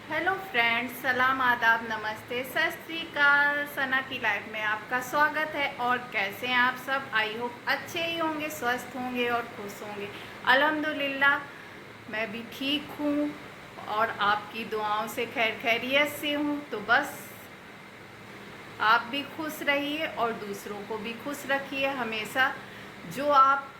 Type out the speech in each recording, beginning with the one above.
Hello friends, सलाम आदाब नमस्ते सत श्री अकाल। सना की लाइफ में आपका स्वागत है। और कैसे हैं आप सब? आई होप अच्छे ही होंगे, स्वस्थ होंगे और खुश होंगे। अल्हम्दुलिल्लाह मैं भी ठीक हूँ और आपकी दुआओं से खैर खैरियत से हूँ। तो बस आप भी खुश रहिए और दूसरों को भी खुश रखिए हमेशा। जो आप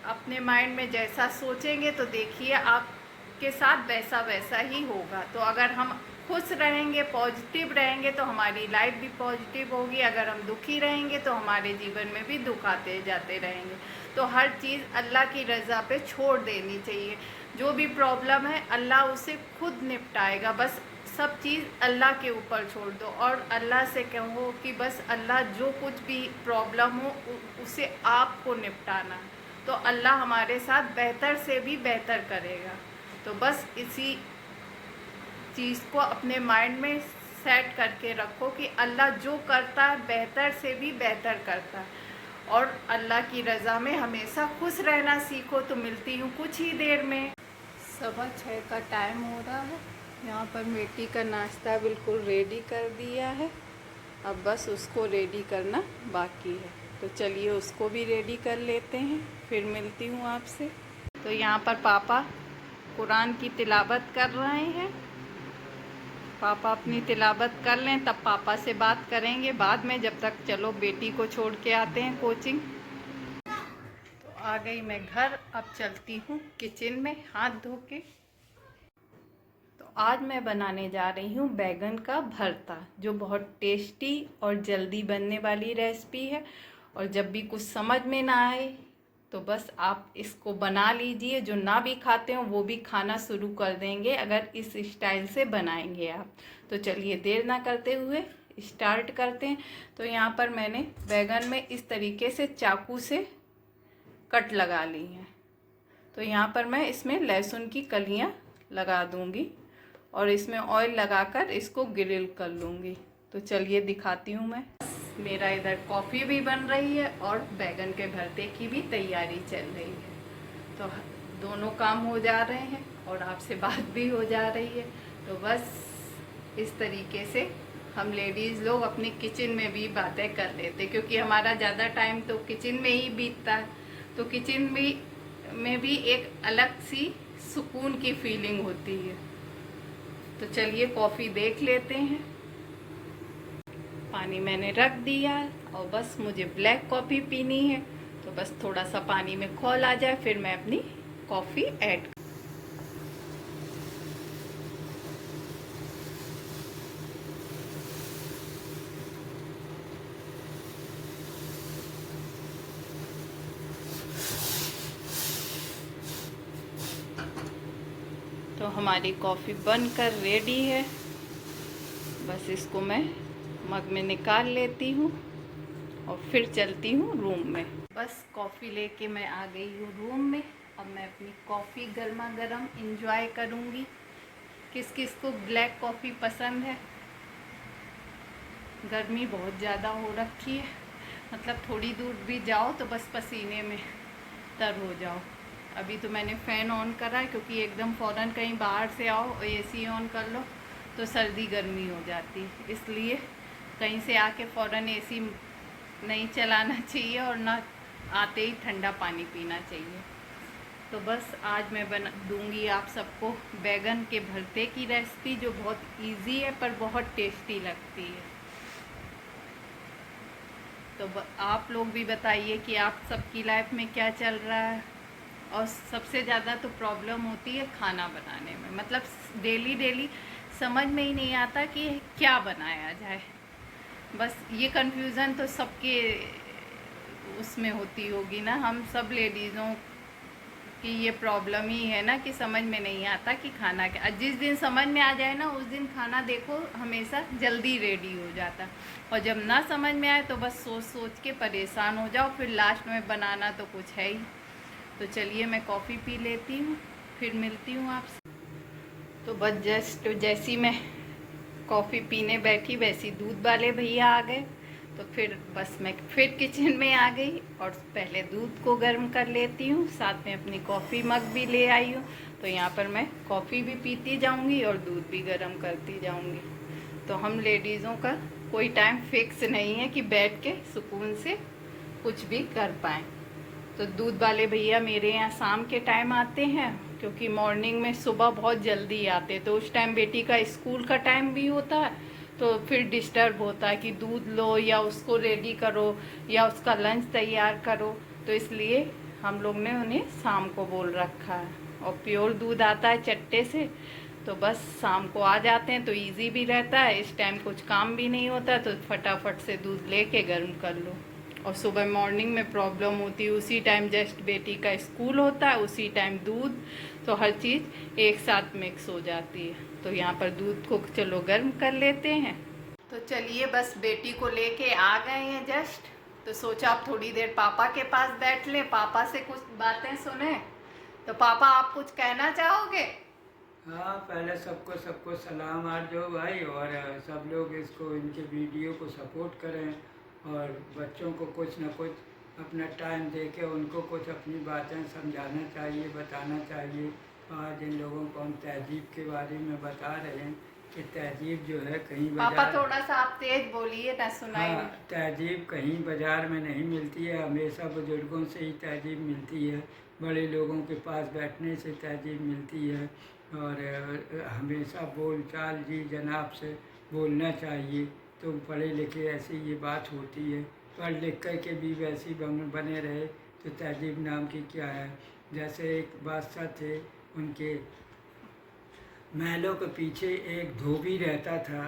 अपने माइंड में जैसा सोचेंगे तो देखिए आपके साथ वैसा वैसा ही होगा। तो अगर हम खुश रहेंगे, पॉजिटिव रहेंगे तो हमारी लाइफ भी पॉजिटिव होगी। अगर हम दुखी रहेंगे तो हमारे जीवन में भी दुख आते जाते रहेंगे। तो हर चीज़ अल्लाह की रज़ा पे छोड़ देनी चाहिए। जो भी प्रॉब्लम है अल्लाह उसे खुद निपटाएगा। बस सब चीज़ अल्लाह के ऊपर छोड़ दो और अल्लाह से कहो कि बस अल्लाह जो कुछ भी प्रॉब्लम हो उसे आपको निपटाना है। तो अल्लाह हमारे साथ बेहतर से भी बेहतर करेगा। तो बस इसी चीज़ को अपने माइंड में सेट करके रखो कि अल्लाह जो करता है बेहतर से भी बेहतर करता है। और अल्लाह की रज़ा में हमेशा खुश रहना सीखो। तो मिलती हूँ कुछ ही देर में। 6:15 का टाइम हो रहा है। यहाँ पर बेटी का नाश्ता बिल्कुल रेडी कर दिया है। अब बस उसको रेडी करना बाकी है। तो चलिए उसको भी रेडी कर लेते हैं, फिर मिलती हूँ आपसे। तो यहाँ पर पापा कुरान की तिलावत कर रहे हैं। पापा अपनी तिलावत कर लें तब पापा से बात करेंगे बाद में। जब तक चलो बेटी को छोड़ के आते हैं कोचिंग। तो आ गई मैं घर। अब चलती हूँ किचन में हाथ धो के। तो आज मैं बनाने जा रही हूँ बैगन का भरता, जो बहुत टेस्टी और जल्दी बनने वाली रेसिपी है। और जब भी कुछ समझ में ना आए तो बस आप इसको बना लीजिए। जो ना भी खाते हो वो भी खाना शुरू कर देंगे अगर इस स्टाइल से बनाएंगे आप। तो चलिए देर ना करते हुए स्टार्ट करते हैं। तो यहाँ पर मैंने बैगन में इस तरीके से चाकू से कट लगा ली हैं। तो यहाँ पर मैं इसमें लहसुन की कलियाँ लगा दूँगी और इसमें ऑयल लगाकर इसको ग्रिल कर लूँगी। तो चलिए दिखाती हूँ मैं। मेरा इधर कॉफ़ी भी बन रही है और बैगन के भरते की भी तैयारी चल रही है। तो दोनों काम हो जा रहे हैं और आपसे बात भी हो जा रही है। तो बस इस तरीके से हम लेडीज़ लोग अपनी किचन में भी बातें कर लेते, क्योंकि हमारा ज़्यादा टाइम तो किचन में ही बीतता है। तो किचन में भी एक अलग सी सुकून की फीलिंग होती है। तो चलिए कॉफ़ी देख लेते हैं। पानी मैंने रख दिया और बस मुझे ब्लैक कॉफ़ी पीनी है। तो बस थोड़ा सा पानी में खौल आ जाए फिर मैं अपनी कॉफ़ी ऐड। तो हमारी कॉफ़ी बनकर रेडी है। बस इसको मैं मग में निकाल लेती हूँ और फिर चलती हूँ रूम में। बस कॉफ़ी लेके मैं आ गई हूँ रूम में। अब मैं अपनी कॉफ़ी गर्मा गर्म इंजॉय करूँगी। किस किस को ब्लैक कॉफ़ी पसंद है? गर्मी बहुत ज़्यादा हो रखी है, मतलब थोड़ी दूर भी जाओ तो बस पसीने में तर हो जाओ। अभी तो मैंने फ़ैन ऑन करा है क्योंकि एकदम फ़ौरन कहीं बाहर से आओ और एसी ऑन कर लो तो सर्दी गर्मी हो जाती है। इसलिए कहीं से आके फ़ौरन एसी नहीं चलाना चाहिए और ना आते ही ठंडा पानी पीना चाहिए। तो बस आज मैं बना दूंगी आप सबको बैगन के भरते की रेसिपी, जो बहुत इजी है पर बहुत टेस्टी लगती है। तो आप लोग भी बताइए कि आप सबकी लाइफ में क्या चल रहा है। और सबसे ज़्यादा तो प्रॉब्लम होती है खाना बनाने में, मतलब डेली समझ में ही नहीं आता कि क्या बनाया जाए। बस ये कन्फ्यूज़न तो सबके उसमें होती होगी ना, हम सब लेडीज़ों की ये प्रॉब्लम ही है ना कि समझ में नहीं आता कि खाना क्या। जिस दिन समझ में आ जाए ना उस दिन खाना देखो हमेशा जल्दी रेडी हो जाता। और जब ना समझ में आए तो बस सोच सोच के परेशान हो जाओ, फिर लास्ट में बनाना तो कुछ है ही। तो चलिए मैं कॉफ़ी पी लेती हूँ, फिर मिलती हूँ आपसे। तो बस जस्ट जैसी मैं कॉफ़ी पीने बैठी वैसी दूध वाले भैया आ गए। तो फिर बस मैं फिर किचन में आ गई और पहले दूध को गर्म कर लेती हूँ, साथ में अपनी कॉफ़ी मग भी ले आई हूँ। तो यहाँ पर मैं कॉफ़ी भी पीती जाऊँगी और दूध भी गर्म करती जाऊँगी। तो हम लेडीज़ों का कोई टाइम फिक्स नहीं है कि बैठ के सुकून से कुछ भी कर पाएँ। तो दूध वाले भैया मेरे यहाँ शाम के टाइम आते हैं, क्योंकि मॉर्निंग में सुबह बहुत जल्दी आते, तो उस टाइम बेटी का स्कूल का टाइम भी होता है, तो फिर डिस्टर्ब होता है कि दूध लो या उसको रेडी करो या उसका लंच तैयार करो। तो इसलिए हम लोग ने उन्हें शाम को बोल रखा है। और प्योर दूध आता है चट्टे से, तो बस शाम को आ जाते हैं तो इजी भी रहता है। इस टाइम कुछ काम भी नहीं होता, तो फटाफट से दूध लेके गर्म कर लो। और सुबह मॉर्निंग में प्रॉब्लम होती है, उसी टाइम जस्ट बेटी का स्कूल होता है, उसी टाइम दूध, तो हर चीज़ एक साथ मिक्स हो जाती है। तो यहाँ पर दूध को चलो गर्म कर लेते हैं। तो चलिए बस बेटी को लेके आ गए हैं जस्ट, तो सोचा आप थोड़ी देर पापा के पास बैठ लें, पापा से कुछ बातें सुने। तो पापा आप कुछ कहना चाहोगे? हाँ, पहले सबको सलाम आज जो भाई, और सब लोग इसको इनके वीडियो को सपोर्ट करें और बच्चों को कुछ ना कुछ अपना टाइम दे के उनको कुछ अपनी बातें समझाना चाहिए, बताना चाहिए। आज इन लोगों को हम तहजीब के बारे में बता रहे हैं कि तहजीब जो है कहीं पापा बाजार, थोड़ा सा आप तेज बोलिए ना, सुनाई हाँ, नहीं। तहजीब कहीं बाजार में नहीं मिलती है, हमेशा बुजुर्गों से ही तहजीब मिलती है, बड़े लोगों के पास बैठने से तहजीब मिलती है। और हमेशा बोल चाल जी जनाब से बोलना चाहिए। तो पढ़े लिखे ऐसी ये बात होती है, पढ़ लिख कर के भी वैसी बने रहे तो तहजीब नाम की क्या है। जैसे एक बादशाह थे, उनके महलों के पीछे एक धोबी रहता था,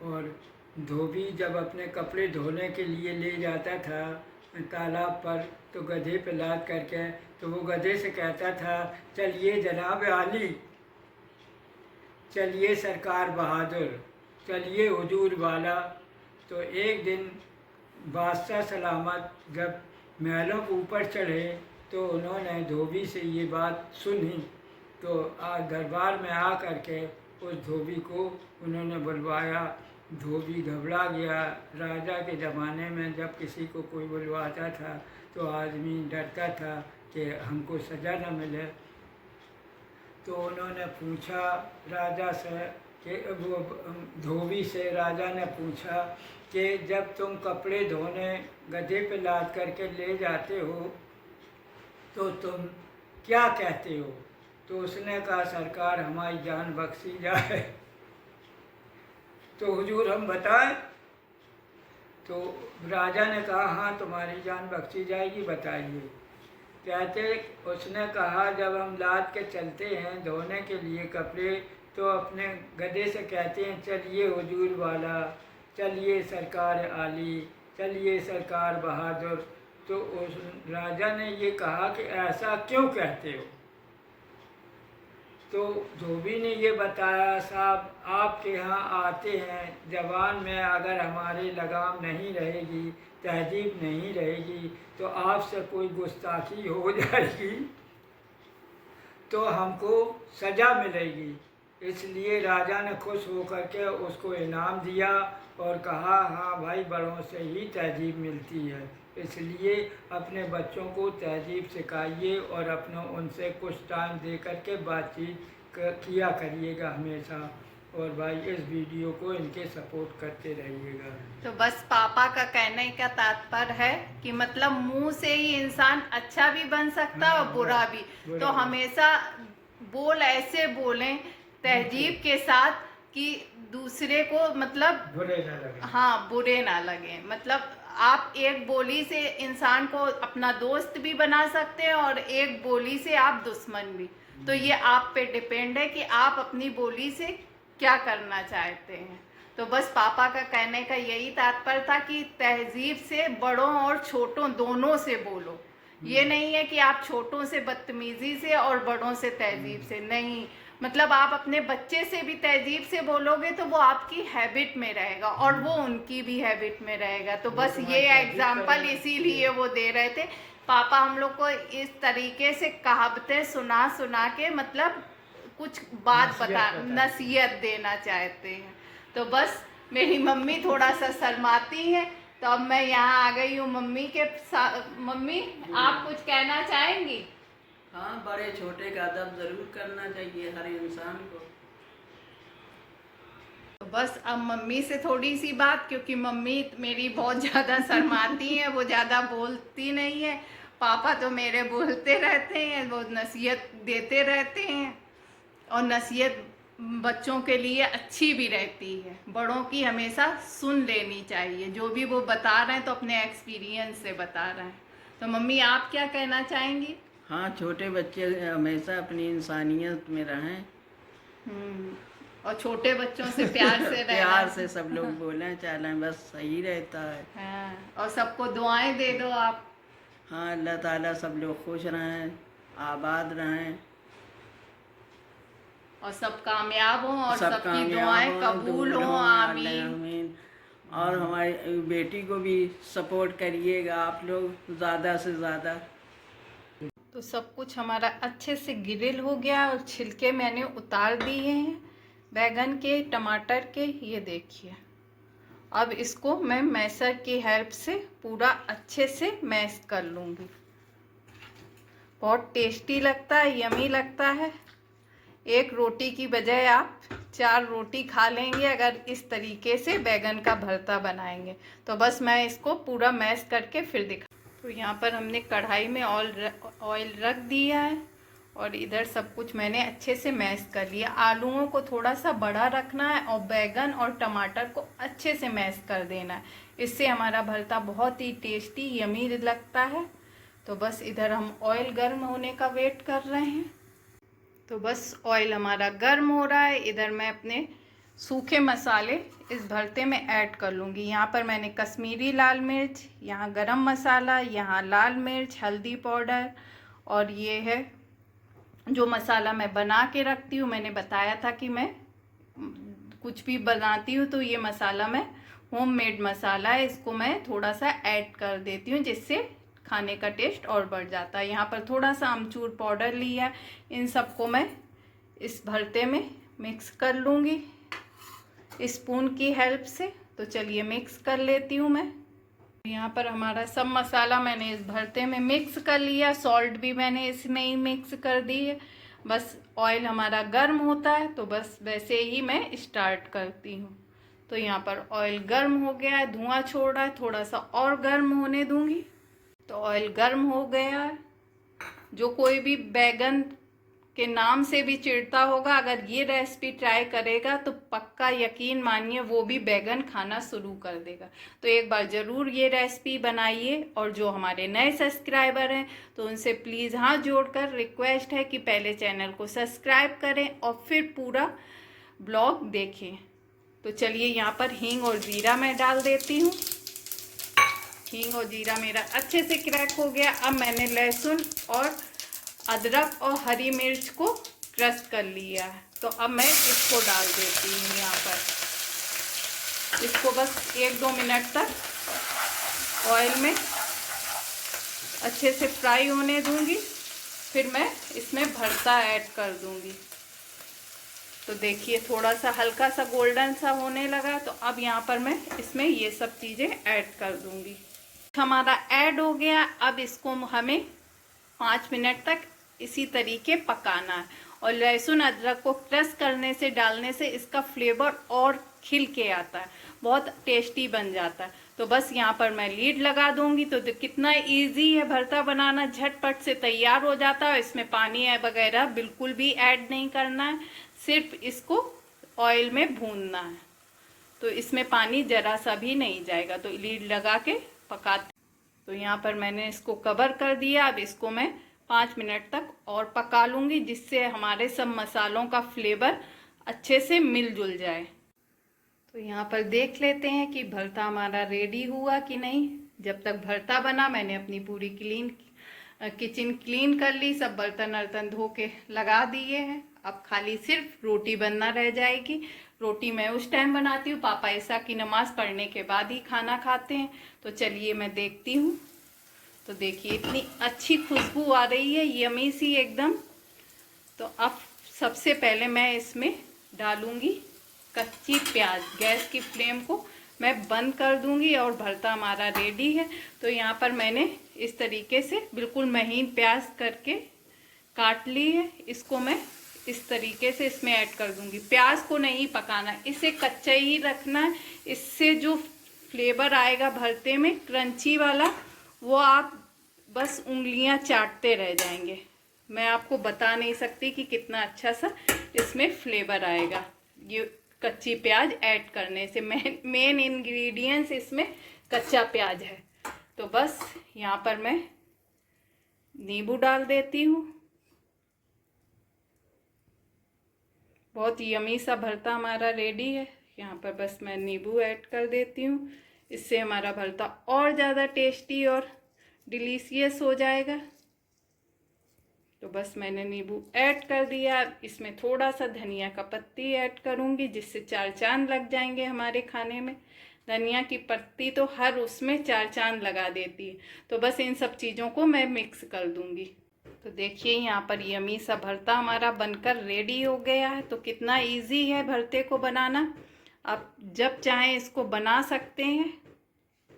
और धोबी जब अपने कपड़े धोने के लिए ले जाता था तालाब पर, तो गधे पे लाद करके, तो वो गधे से कहता था, चलिए जनाब आली, चलिए सरकार बहादुर, चलिए हुजूर वाला। तो एक दिन बादशाह सलामत जब महलों के ऊपर चढ़े, तो उन्होंने धोबी से ये बात सुनी। तो दरबार में आ करके उस धोबी को उन्होंने बुलवाया। धोबी घबरा गया। राजा के ज़माने में जब किसी को कोई बुलवाता था तो आदमी डरता था कि हमको सज़ा न मिले। तो उन्होंने पूछा राजा से कि वो धोबी से राजा ने पूछा कि जब तुम कपड़े धोने गधे पे लाद करके ले जाते हो तो तुम क्या कहते हो? तो उसने कहा, सरकार हमारी जान बख्शी जाए। तो हुजूर हम बताएं? तो राजा ने कहा, हाँ तुम्हारी जान बख्शी जाएगी, बताइए। कहते उसने कहा, जब हम लाद के चलते हैं धोने के लिए कपड़े, तो अपने गधे से कहते हैं, चलिए हुजूर वाला, चलिए सरकार आली, चलिए सरकार बहादुर। तो उस राजा ने ये कहा कि ऐसा क्यों कहते हो? तो धोबी ने ये बताया, साहब आपके यहाँ आते हैं, ज़बान में अगर हमारे लगाम नहीं रहेगी, तहजीब नहीं रहेगी, तो आपसे कोई गुस्ताखी हो जाएगी तो हमको सज़ा मिलेगी। इसलिए राजा ने खुश होकर के उसको इनाम दिया और कहा, हाँ भाई, बड़ों से ही तहजीब मिलती है, इसलिए अपने बच्चों को तहजीब सिखाइए और अपने उनसे कुछ टाइम दे करके बातचीत किया करिएगा हमेशा। और भाई इस वीडियो को इनके सपोर्ट करते रहिएगा। तो बस पापा का कहने का तात्पर्य है कि मतलब मुंह से ही इंसान अच्छा भी बन सकता है और बुरा भी। तो हमेशा बोल ऐसे बोलें तहजीब के साथ कि दूसरे को मतलब बुरे ना लगे। हाँ, बुरे ना लगे। मतलब आप एक बोली से इंसान को अपना दोस्त भी बना सकते हैं और एक बोली से आप दुश्मन भी। तो ये आप पे डिपेंड है कि आप अपनी बोली से क्या करना चाहते हैं। तो बस पापा का कहने का यही तात्पर्य था कि तहजीब से बड़ों और छोटों दोनों से बोलो। ये नहीं है कि आप छोटों से बदतमीजी से और बड़ों से तहजीब से नहीं, मतलब आप अपने बच्चे से भी तहजीब से बोलोगे तो वो आपकी हैबिट में रहेगा और वो उनकी भी हैबिट में रहेगा। तो बस ये एग्जाम्पल इसीलिए वो दे रहे थे। पापा हम लोग को इस तरीके से कहावतें सुना सुना के मतलब कुछ बात नसीहत देना चाहते हैं। तो बस मेरी मम्मी थोड़ा सा शर्माती है, तो अब मैं यहाँ आ गई हूँ मम्मी के साथ। मम्मी आप कुछ कहना चाहेंगी? हाँ, बड़े छोटे का अदब ज़रूर करना चाहिए हर इंसान को। तो बस अब मम्मी से थोड़ी सी बात, क्योंकि मम्मी मेरी बहुत ज़्यादा शर्माती हैं, वो ज़्यादा बोलती नहीं है। पापा तो मेरे बोलते रहते हैं, वो नसीहत देते रहते हैं, और नसीहत बच्चों के लिए अच्छी भी रहती है। बड़ों की हमेशा सुन लेनी चाहिए, जो भी वो बता रहे हैं तो अपने एक्सपीरियंस से बता रहे हैं। तो मम्मी आप क्या कहना चाहेंगी? हाँ, छोटे बच्चे हमेशा अपनी इंसानियत में रहें। और छोटे बच्चों से प्यार से रहना। प्यार से सब लोग बोलें चालें, बस सही रहता है। हाँ, और सबको दुआएं दे दो आप। हाँ, अल्लाह ताला सब लोग खुश रहें, आबाद रहें, और सब कामयाब हों, और सब सबकी कामयाब दुआएं हों, कबूल दूर हों। हों, आमीन। आमीन। और हमारी बेटी को भी सपोर्ट करिएगा आप लोग ज़्यादा से ज़्यादा। तो सब कुछ हमारा अच्छे से ग्रिल हो गया, और छिलके मैंने उतार दिए हैं बैगन के, टमाटर के, ये देखिए। अब इसको मैं मैसर की हेल्प से पूरा अच्छे से मैश कर लूँगी। बहुत टेस्टी लगता है, यमी लगता है। एक रोटी की बजाय आप 4 रोटी खा लेंगे अगर इस तरीके से बैगन का भरता बनाएंगे। तो बस मैं इसको पूरा मैश करके फिर दिखा। तो यहाँ पर हमने कढ़ाई में ऑयल रख दिया है, और इधर सब कुछ मैंने अच्छे से मैश कर लिया। आलूओं को थोड़ा सा बड़ा रखना है, और बैगन और टमाटर को अच्छे से मैश कर देना है। इससे हमारा भरता बहुत ही टेस्टी यमी लगता है। तो बस इधर हम ऑयल गर्म होने का वेट कर रहे हैं। तो बस ऑयल हमारा गर्म हो रहा है। इधर मैं अपने सूखे मसाले इस भरते में ऐड कर लूँगी। यहाँ पर मैंने कश्मीरी लाल मिर्च, यहाँ गरम मसाला, यहाँ लाल मिर्च, हल्दी पाउडर, और ये है जो मसाला मैं बना के रखती हूँ। मैंने बताया था कि मैं कुछ भी बनाती हूँ तो ये मसाला मैं होममेड मसाला है, इसको मैं थोड़ा सा ऐड कर देती हूँ, जिससे खाने का टेस्ट और बढ़ जाता है। यहाँ पर थोड़ा सा अमचूर पाउडर लिया, इन सबको मैं इस भरते में मिक्स कर लूँगी स्पून की हेल्प से। तो चलिए मिक्स कर लेती हूँ मैं। यहाँ पर हमारा सब मसाला मैंने इस भरते में मिक्स कर लिया, सॉल्ट भी मैंने इसमें ही मिक्स कर दी है। बस ऑयल हमारा गर्म होता है तो बस वैसे ही मैं स्टार्ट करती हूँ। तो यहाँ पर ऑयल गर्म हो गया है, धुआं छोड़ रहा है, थोड़ा सा और गर्म होने दूंगी। तो ऑयल गर्म हो गया है। जो कोई भी बैगन के नाम से भी चिढ़ता होगा, अगर ये रेसिपी ट्राई करेगा तो पक्का यकीन मानिए वो भी बैगन खाना शुरू कर देगा। तो एक बार ज़रूर ये रेसिपी बनाइए। और जो हमारे नए सब्सक्राइबर हैं तो उनसे प्लीज़ हाथ जोड़कर रिक्वेस्ट है कि पहले चैनल को सब्सक्राइब करें और फिर पूरा ब्लॉग देखें। तो चलिए यहाँ पर हींग और ज़ीरा मैं डाल देती हूँ। हींग और जीरा मेरा अच्छे से क्रैक हो गया। अब मैंने लहसुन और अदरक और हरी मिर्च को क्रश कर लिया है। तो अब मैं इसको डाल देती हूँ यहाँ पर। इसको बस 1-2 मिनट तक ऑयल में अच्छे से फ्राई होने दूंगी, फिर मैं इसमें भरता ऐड कर दूंगी। तो देखिए थोड़ा सा हल्का सा गोल्डन सा होने लगा, तो अब यहाँ पर मैं इसमें ये सब चीज़ें ऐड कर दूंगी। हमारा ऐड हो गया। अब इसको हमें 5 मिनट तक इसी तरीके पकाना है। और लहसुन अदरक को क्रश करने से, डालने से इसका फ्लेवर और खिल के आता है, बहुत टेस्टी बन जाता है। तो बस यहाँ पर मैं लीड लगा दूंगी। तो कितना इजी है भरता बनाना, झटपट से तैयार हो जाता है। इसमें पानी वगैरह बिल्कुल भी ऐड नहीं करना है, सिर्फ इसको ऑयल में भूनना है। तो इसमें पानी ज़रा सा भी नहीं जाएगा। तो लीड लगा के पकाते। तो यहाँ पर मैंने इसको कवर कर दिया। अब इसको मैं 5 मिनट तक और पका लूँगी, जिससे हमारे सब मसालों का फ्लेवर अच्छे से मिलजुल जाए। तो यहाँ पर देख लेते हैं कि भरता हमारा रेडी हुआ कि नहीं। जब तक भरता बना मैंने अपनी पूरी किचन क्लीन कर ली, सब बर्तन वर्तन धो के लगा दिए हैं। अब खाली सिर्फ रोटी बनना रह जाएगी। रोटी मैं उस टाइम बनाती हूँ, पापा ईसा की नमाज़ पढ़ने के बाद ही खाना खाते हैं। तो चलिए मैं देखती हूँ। तो देखिए इतनी अच्छी खुशबू आ रही है, यमी सी एकदम। तो अब सबसे पहले मैं इसमें डालूँगी कच्ची प्याज। गैस की फ्लेम को मैं बंद कर दूंगी और भरता हमारा रेडी है। तो यहाँ पर मैंने इस तरीके से बिल्कुल महीन प्याज करके काट ली है, इसको मैं इस तरीके से इसमें ऐड कर दूंगी। प्याज को नहीं पकाना, इसे कच्चा ही रखना है। इससे जो फ्लेवर आएगा भरते में क्रंची वाला, वो आप बस उंगलियां चाटते रह जाएंगे। मैं आपको बता नहीं सकती कि कितना अच्छा सा इसमें फ्लेवर आएगा ये कच्ची प्याज ऐड करने से। मेन इंग्रेडिएंट्स इसमें कच्चा प्याज है। तो बस यहाँ पर मैं नींबू डाल देती हूँ। बहुत यमी सा भरता हमारा रेडी है। यहाँ पर बस मैं नींबू ऐड कर देती हूँ, इससे हमारा भरता और ज़्यादा टेस्टी और डिलीशियस हो जाएगा। तो बस मैंने नींबू ऐड कर दिया। इसमें थोड़ा सा धनिया का पत्ती ऐड करूँगी, जिससे 4 चांद लग जाएंगे हमारे खाने में। धनिया की पत्ती तो हर उसमें 4 चांद लगा देती है। तो बस इन सब चीज़ों को मैं मिक्स कर दूँगी। तो देखिए यहाँ पर यमी सा भरता हमारा बनकर रेडी हो गया है। तो कितना इजी है भरते को बनाना। आप जब चाहें इसको बना सकते हैं,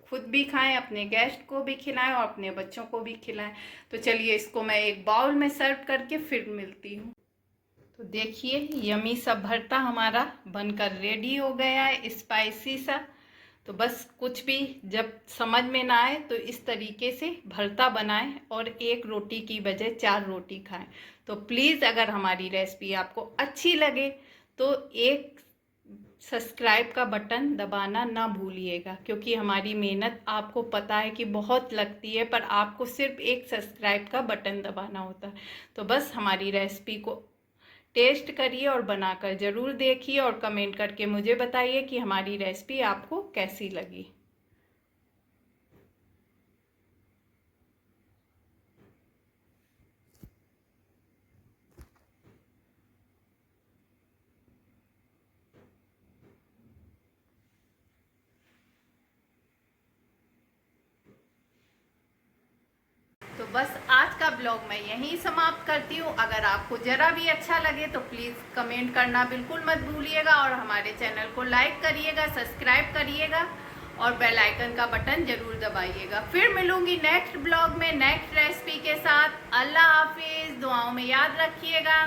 खुद भी खाएं, अपने गेस्ट को भी खिलाएं और अपने बच्चों को भी खिलाएं। तो चलिए इसको मैं एक बाउल में सर्व करके फिर मिलती हूँ। तो देखिए यमी सा भरता हमारा बनकर रेडी हो गया है, स्पाइसी सा। तो बस कुछ भी जब समझ में ना आए तो इस तरीके से भरता बनाएं और 1 रोटी की बजाय 4 रोटी खाएं। तो प्लीज़ अगर हमारी रेसिपी आपको अच्छी लगे तो एक सब्सक्राइब का बटन दबाना ना भूलिएगा, क्योंकि हमारी मेहनत आपको पता है कि बहुत लगती है, पर आपको सिर्फ एक सब्सक्राइब का बटन दबाना होता है। तो बस हमारी रेसिपी को टेस्ट करिए और बनाकर ज़रूर देखिए और कमेंट करके मुझे बताइए कि हमारी रेसिपी आपको कैसी लगी। तो बस आज का ब्लॉग मैं यहीं समाप्त करती हूँ। अगर आपको ज़रा भी अच्छा लगे तो प्लीज़ कमेंट करना बिल्कुल मत भूलिएगा और हमारे चैनल को लाइक करिएगा, सब्सक्राइब करिएगा और बेल आइकन का बटन ज़रूर दबाइएगा। फिर मिलूंगी नेक्स्ट ब्लॉग में नेक्स्ट रेसिपी के साथ। अल्लाह हाफिज़। दुआओं में याद रखिएगा।